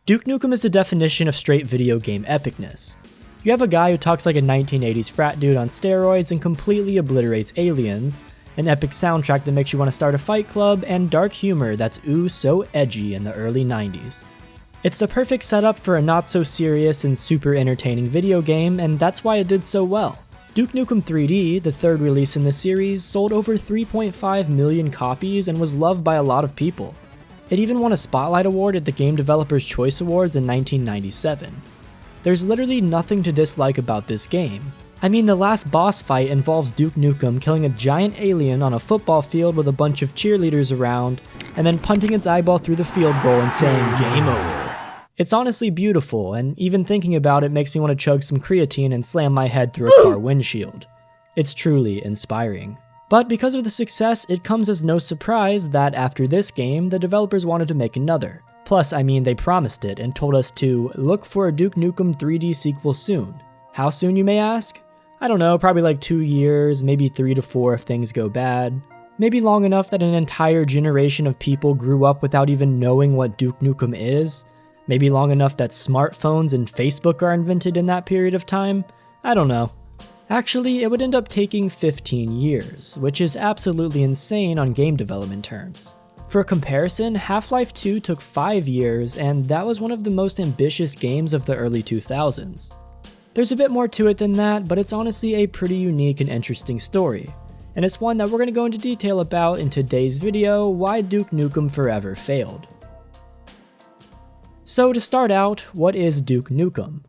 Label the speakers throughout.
Speaker 1: Duke Nukem is the definition of straight video game epicness. You have a guy who talks like a 1980s frat dude on steroids and completely obliterates aliens, an epic soundtrack that makes you want to start a fight club, and dark humor that's ooh so edgy in the early 90s. It's the perfect setup for a not so serious and super entertaining video game, and that's why it did so well. Duke Nukem 3D, the third release in the series, sold over 3.5 million copies and was loved by a lot of people. It even won a Spotlight Award at the Game Developers' Choice Awards in 1997. There's literally nothing to dislike about this game. I mean, the last boss fight involves Duke Nukem killing a giant alien on a football field with a bunch of cheerleaders around, and then punting its eyeball through the field goal and saying, "Game over." It's honestly beautiful, and even thinking about it makes me want to chug some creatine and slam my head through a car windshield. It's truly inspiring. But because of the success, it comes as no surprise that after this game, the developers wanted to make another. Plus, I mean, they promised it and told us to look for a Duke Nukem 3D sequel soon. How soon, you may ask? I don't know, probably like 2 years, maybe 3 to 4 if things go bad. Maybe long enough that an entire generation of people grew up without even knowing what Duke Nukem is. Maybe long enough that smartphones and Facebook are invented in that period of time. I don't know. Actually, it would end up taking 15 years, which is absolutely insane on game development terms. For comparison, Half-Life 2 took 5 years, and that was one of the most ambitious games of the early 2000s. There's a bit more to it than that, but it's honestly a pretty unique and interesting story, and it's one that we're going to go into detail about in today's video, why Duke Nukem Forever failed. So to start out, what is Duke Nukem?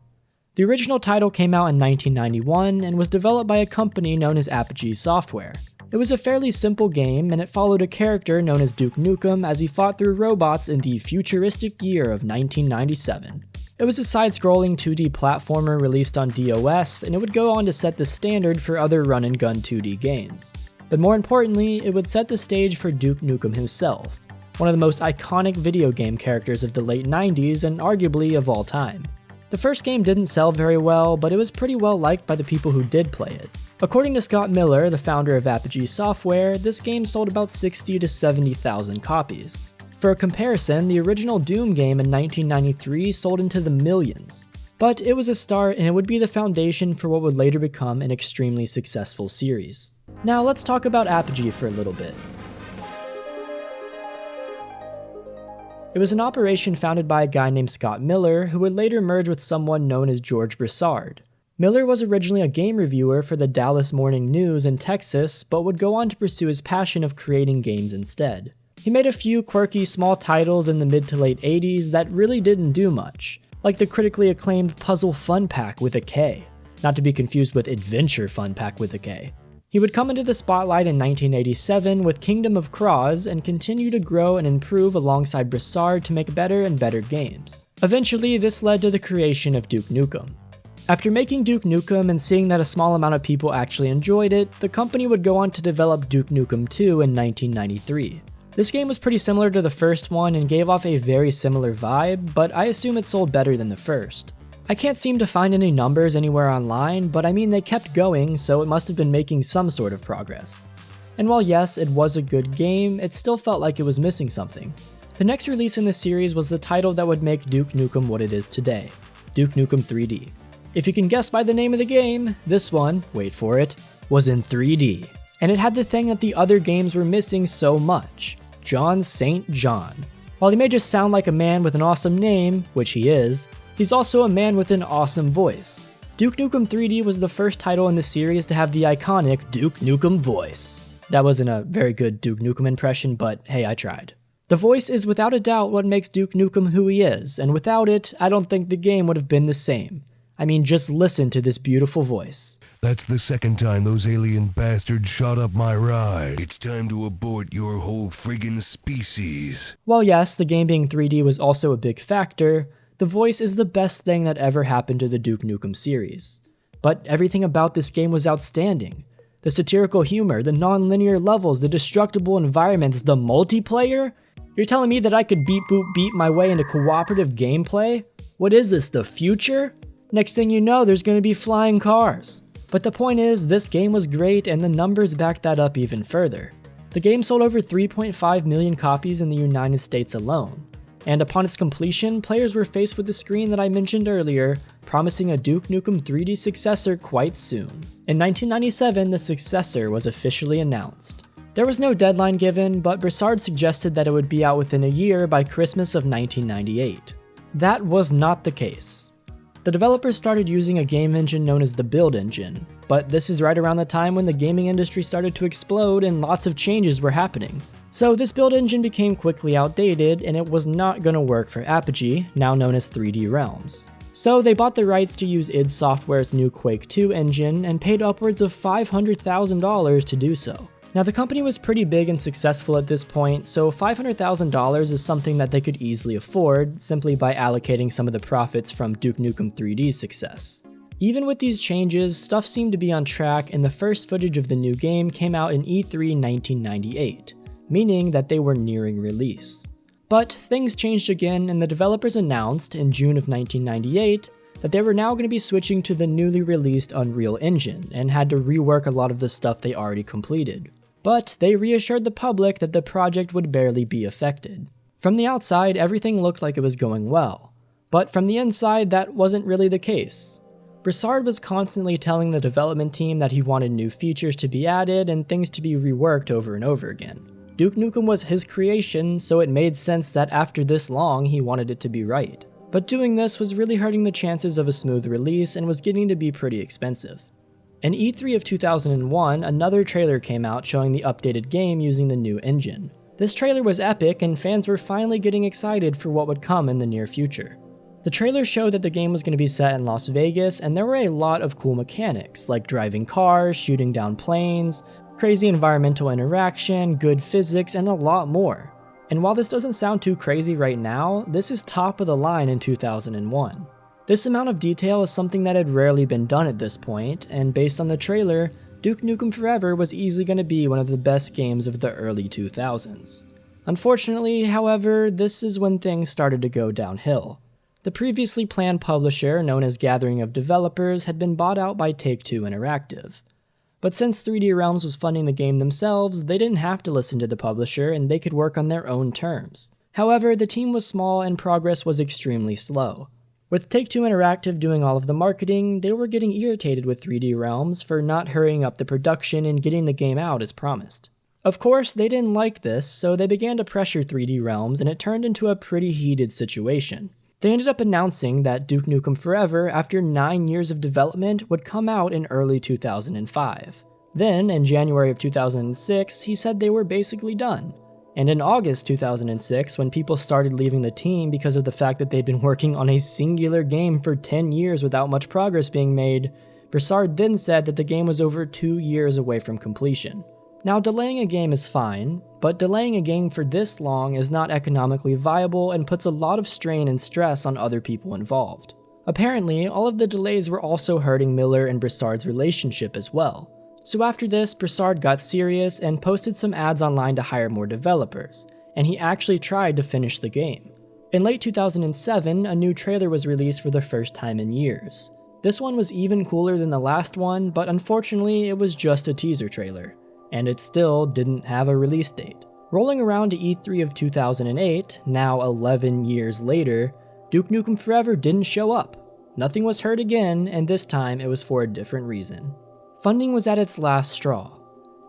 Speaker 1: The original title came out in 1991 and was developed by a company known as Apogee Software. It was a fairly simple game, and it followed a character known as Duke Nukem as he fought through robots in the futuristic year of 1997. It was a side-scrolling 2D platformer released on DOS, and it would go on to set the standard for other run-and-gun 2D games. But more importantly, it would set the stage for Duke Nukem himself, one of the most iconic video game characters of the late 90s and arguably of all time. The first game didn't sell very well, but it was pretty well liked by the people who did play it. According to Scott Miller, the founder of Apogee Software, this game sold about 60 to 70,000 copies. For a comparison, the original Doom game in 1993 sold into the millions. But it was a start, and it would be the foundation for what would later become an extremely successful series. Now let's talk about Apogee for a little bit. It was an operation founded by a guy named Scott Miller, who would later merge with someone known as George Broussard. Miller was originally a game reviewer for the Dallas Morning News in Texas, but would go on to pursue his passion of creating games instead. He made a few quirky small titles in the mid to late 80s that really didn't do much, like the critically acclaimed Puzzle Fun Pack with a K, not to be confused with Adventure Fun Pack with a K. He would come into the spotlight in 1987 with Kingdom of Cross and continue to grow and improve alongside Broussard to make better and better games. Eventually, this led to the creation of Duke Nukem. After making Duke Nukem and seeing that a small amount of people actually enjoyed it, the company would go on to develop Duke Nukem 2 in 1993. This game was pretty similar to the first one and gave off a very similar vibe, but I assume it sold better than the first. I can't seem to find any numbers anywhere online, but I mean they kept going, so it must have been making some sort of progress. And while yes, it was a good game, it still felt like it was missing something. The next release in the series was the title that would make Duke Nukem what it is today, Duke Nukem 3D. If you can guess by the name of the game, this one, wait for it, was in 3D. And it had the thing that the other games were missing so much, John St. John. While he may just sound like a man with an awesome name, which he is, he's also a man with an awesome voice. Duke Nukem 3D was the first title in the series to have the iconic Duke Nukem voice. That wasn't a very good Duke Nukem impression, but hey, I tried. The voice is without a doubt what makes Duke Nukem who he is, and without it, I don't think the game would have been the same. I mean, just listen to this beautiful voice.
Speaker 2: That's the second time those alien bastards shot up my ride. It's time to abort your whole friggin' species.
Speaker 1: While yes, the game being 3D was also a big factor, the voice is the best thing that ever happened to the Duke Nukem series. But everything about this game was outstanding. The satirical humor, the non-linear levels, the destructible environments, the multiplayer? You're telling me that I could beat boop beat my way into cooperative gameplay? What is this, the future? Next thing you know, there's going to be flying cars. But the point is, this game was great and the numbers back that up even further. The game sold over 3.5 million copies in the United States alone. and upon its completion, players were faced with the screen that I mentioned earlier, promising a Duke Nukem 3D successor quite soon. In 1997, the successor was officially announced. There was no deadline given, but Broussard suggested that it would be out within a year by Christmas of 1998. That was not the case. The developers started using a game engine known as the Build Engine, but this is right around the time when the gaming industry started to explode and lots of changes were happening. So this build engine became quickly outdated and it was not going to work for Apogee, now known as 3D Realms. So they bought the rights to use id Software's new Quake 2 engine and paid upwards of $500,000 to do so. Now the company was pretty big and successful at this point, so $500,000 is something that they could easily afford simply by allocating some of the profits from Duke Nukem 3D's success. Even with these changes, stuff seemed to be on track and the first footage of the new game came out in E3 1998, meaning that they were nearing release. But things changed again and the developers announced in June of 1998 that they were now going to be switching to the newly released Unreal Engine and had to rework a lot of the stuff they already completed. But they reassured the public that the project would barely be affected. From the outside, everything looked like it was going well, but from the inside, that wasn't really the case. Broussard was constantly telling the development team that he wanted new features to be added and things to be reworked over and over again. Duke Nukem was his creation, so it made sense that after this long, he wanted it to be right. But doing this was really hurting the chances of a smooth release and was getting to be pretty expensive. In E3 of 2001, another trailer came out showing the updated game using the new engine. This trailer was epic and fans were finally getting excited for what would come in the near future. The trailer showed that the game was going to be set in Las Vegas and there were a lot of cool mechanics like driving cars, shooting down planes, crazy environmental interaction, good physics, and a lot more. And while this doesn't sound too crazy right now, this is top of the line in 2001. This amount of detail is something that had rarely been done at this point, and based on the trailer, Duke Nukem Forever was easily going to be one of the best games of the early 2000s. Unfortunately, however, this is when things started to go downhill. The previously planned publisher, known as Gathering of Developers, had been bought out by Take-Two Interactive. But since 3D Realms was funding the game themselves, they didn't have to listen to the publisher and they could work on their own terms. However, the team was small and progress was extremely slow. With Take-Two Interactive doing all of the marketing, they were getting irritated with 3D Realms for not hurrying up the production and getting the game out as promised. Of course, they didn't like this, so they began to pressure 3D Realms and it turned into a pretty heated situation. They ended up announcing that Duke Nukem Forever, after 9 years of development, would come out in early 2005. Then, in January of 2006, he said they were basically done. And in August 2006, when people started leaving the team because of the fact that they'd been working on a singular game for 10 years without much progress being made, Broussard then said that the game was over 2 years away from completion. Now, delaying a game is fine, but delaying a game for this long is not economically viable and puts a lot of strain and stress on other people involved. Apparently, all of the delays were also hurting Miller and Broussard's relationship as well. So after this, Broussard got serious and posted some ads online to hire more developers, and he actually tried to finish the game. In late 2007, a new trailer was released for the first time in years. This one was even cooler than the last one, but unfortunately it was just a teaser trailer, and it still didn't have a release date. Rolling around to E3 of 2008, now 11 years later, Duke Nukem Forever didn't show up. Nothing was heard again, and this time it was for a different reason. Funding was at its last straw.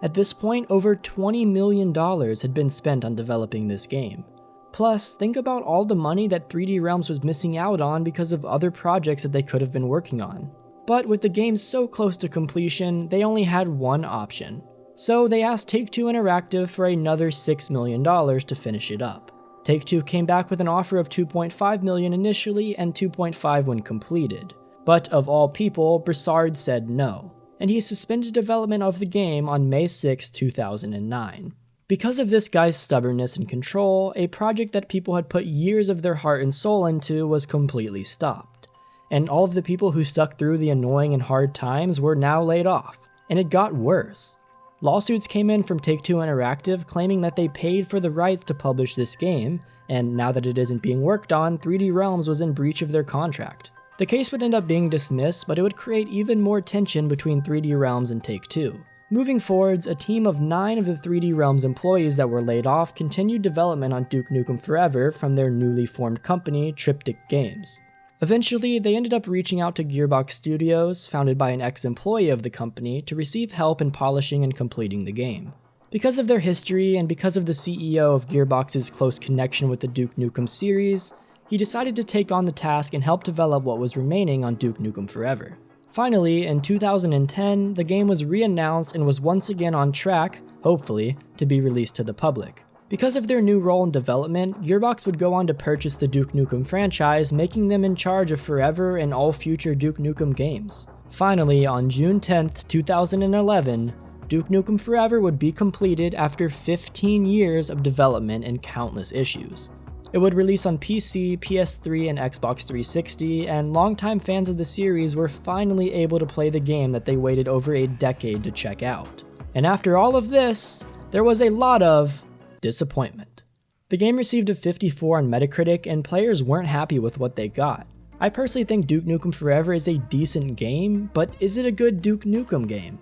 Speaker 1: At this point, over $20 million had been spent on developing this game. Plus, think about all the money that 3D Realms was missing out on because of other projects that they could have been working on. But with the game so close to completion, they only had one option. So they asked Take-Two Interactive for another $6 million to finish it up. Take-Two came back with an offer of $2.5 million initially and $2.5 when completed. But of all people, Broussard said no, and he suspended development of the game on May 6, 2009. Because of this guy's stubbornness and control, a project that people had put years of their heart and soul into was completely stopped. And all of the people who stuck through the annoying and hard times were now laid off, and it got worse. Lawsuits came in from Take-Two Interactive claiming that they paid for the rights to publish this game, and now that it isn't being worked on, 3D Realms was in breach of their contract. The case would end up being dismissed, but it would create even more tension between 3D Realms and Take-Two. Moving forwards, a team of 9 of the 3D Realms employees that were laid off continued development on Duke Nukem Forever from their newly formed company, Triptych Games. Eventually, they ended up reaching out to Gearbox Studios, founded by an ex-employee of the company, to receive help in polishing and completing the game. Because of their history and because of the CEO of Gearbox's close connection with the Duke Nukem series, he decided to take on the task and help develop what was remaining on Duke Nukem Forever. Finally, in 2010, the game was re-announced and was once again on track, hopefully, to be released to the public. Because of their new role in development, Gearbox would go on to purchase the Duke Nukem franchise, making them in charge of Forever and all future Duke Nukem games. Finally, on June 10th, 2011, Duke Nukem Forever would be completed after 15 years of development and countless issues. It would release on PC, PS3, and Xbox 360, and longtime fans of the series were finally able to play the game that they waited over a decade to check out. And after all of this, there was a lot of disappointment. The game received a 54 on Metacritic, and players weren't happy with what they got. I personally think Duke Nukem Forever is a decent game, but is it a good Duke Nukem game?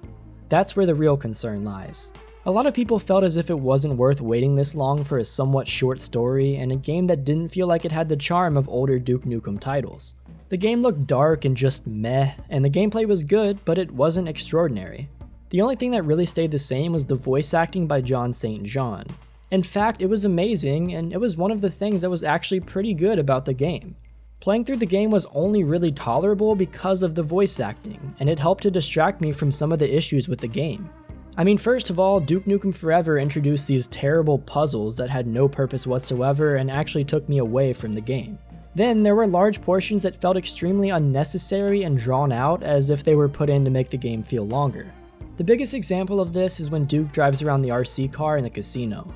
Speaker 1: That's where the real concern lies. A lot of people felt as if it wasn't worth waiting this long for a somewhat short story and a game that didn't feel like it had the charm of older Duke Nukem titles. The game looked dark and just meh, and the gameplay was good, but it wasn't extraordinary. The only thing that really stayed the same was the voice acting by John St. John. In fact, it was amazing, and it was one of the things that was actually pretty good about the game. Playing through the game was only really tolerable because of the voice acting, and it helped to distract me from some of the issues with the game. I mean, first of all, Duke Nukem Forever introduced these terrible puzzles that had no purpose whatsoever and actually took me away from the game. Then there were large portions that felt extremely unnecessary and drawn out, as if they were put in to make the game feel longer. The biggest example of this is when Duke drives around the RC car in the casino.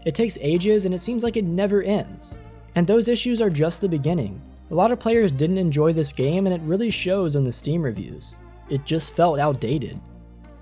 Speaker 1: It takes ages and it seems like it never ends. And those issues are just the beginning. A lot of players didn't enjoy this game, and it really shows in the Steam reviews. It just felt outdated.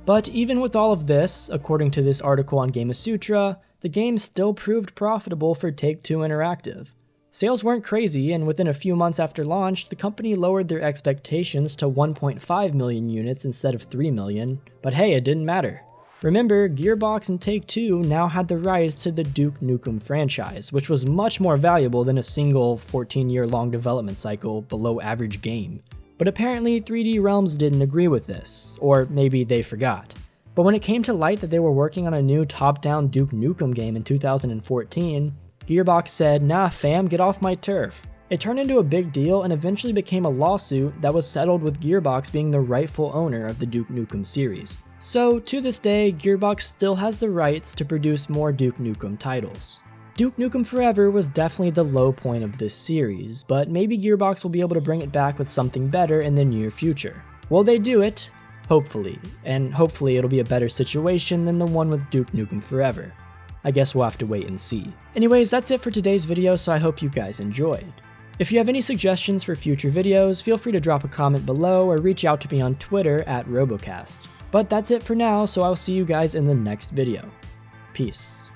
Speaker 1: But even with all of this, according to this article on Gamasutra, the game still proved profitable for Take-Two Interactive. Sales weren't crazy, and within a few months after launch, the company lowered their expectations to 1.5 million units instead of 3 million, but hey, it didn't matter. Remember, Gearbox and Take-Two now had the rights to the Duke Nukem franchise, which was much more valuable than a single 14-year-long development cycle below average game. But apparently 3D Realms didn't agree with this, or maybe they forgot. But when it came to light that they were working on a new top-down Duke Nukem game in 2014, Gearbox said, "Nah fam, get off my turf." It turned into a big deal and eventually became a lawsuit that was settled with Gearbox being the rightful owner of the Duke Nukem series. So to this day, Gearbox still has the rights to produce more Duke Nukem titles. Duke Nukem Forever was definitely the low point of this series, but maybe Gearbox will be able to bring it back with something better in the near future. Will they do it? Hopefully, and hopefully it'll be a better situation than the one with Duke Nukem Forever. I guess we'll have to wait and see. Anyways, that's it for today's video, so I hope you guys enjoyed. If you have any suggestions for future videos, feel free to drop a comment below or reach out to me on Twitter at robokast. But that's it for now, so I'll see you guys in the next video. Peace.